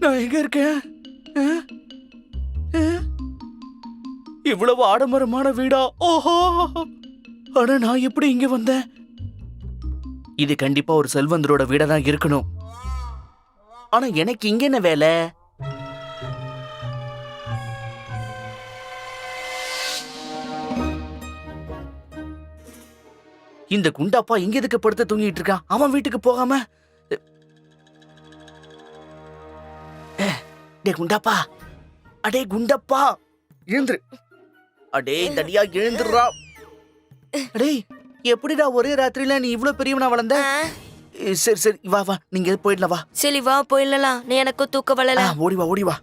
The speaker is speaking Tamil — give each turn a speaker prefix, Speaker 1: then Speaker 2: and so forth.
Speaker 1: நான் எங்க இருக்கேன்? இவ்வளவு ஆடம்பரமான வீடா? ஓஹோ! ஆனா நான் எப்படி இங்க வந்தேன்? இது கண்டிப்பா ஒரு செல்வந்தரோட வீடா தான் இருக்கணும். ஆனா எனக்கு இங்க என்ன வேலை? இந்த குண்டாப்பா இங்க எதுக்கு படுத்து தூங்கிட்டு இருக்கான்? அவன் வீட்டுக்கு போகாம டே குண்டாப்பா, அடே குண்டப்பா, எழுந்துரு. அடே தடியா எழுந்துடுறா. அடே எப்படிடா ஒரே ராத்திரியில நீ இவ்ளோ பெரியவனா வளர்ந்த? சரி சரி வா வா, நீங்க போயிடலாம் வா.
Speaker 2: சரி வா போயிடலாம். நீ எனக்கும் தூக்க வரல.
Speaker 1: ஓடி வா ஓடி வா.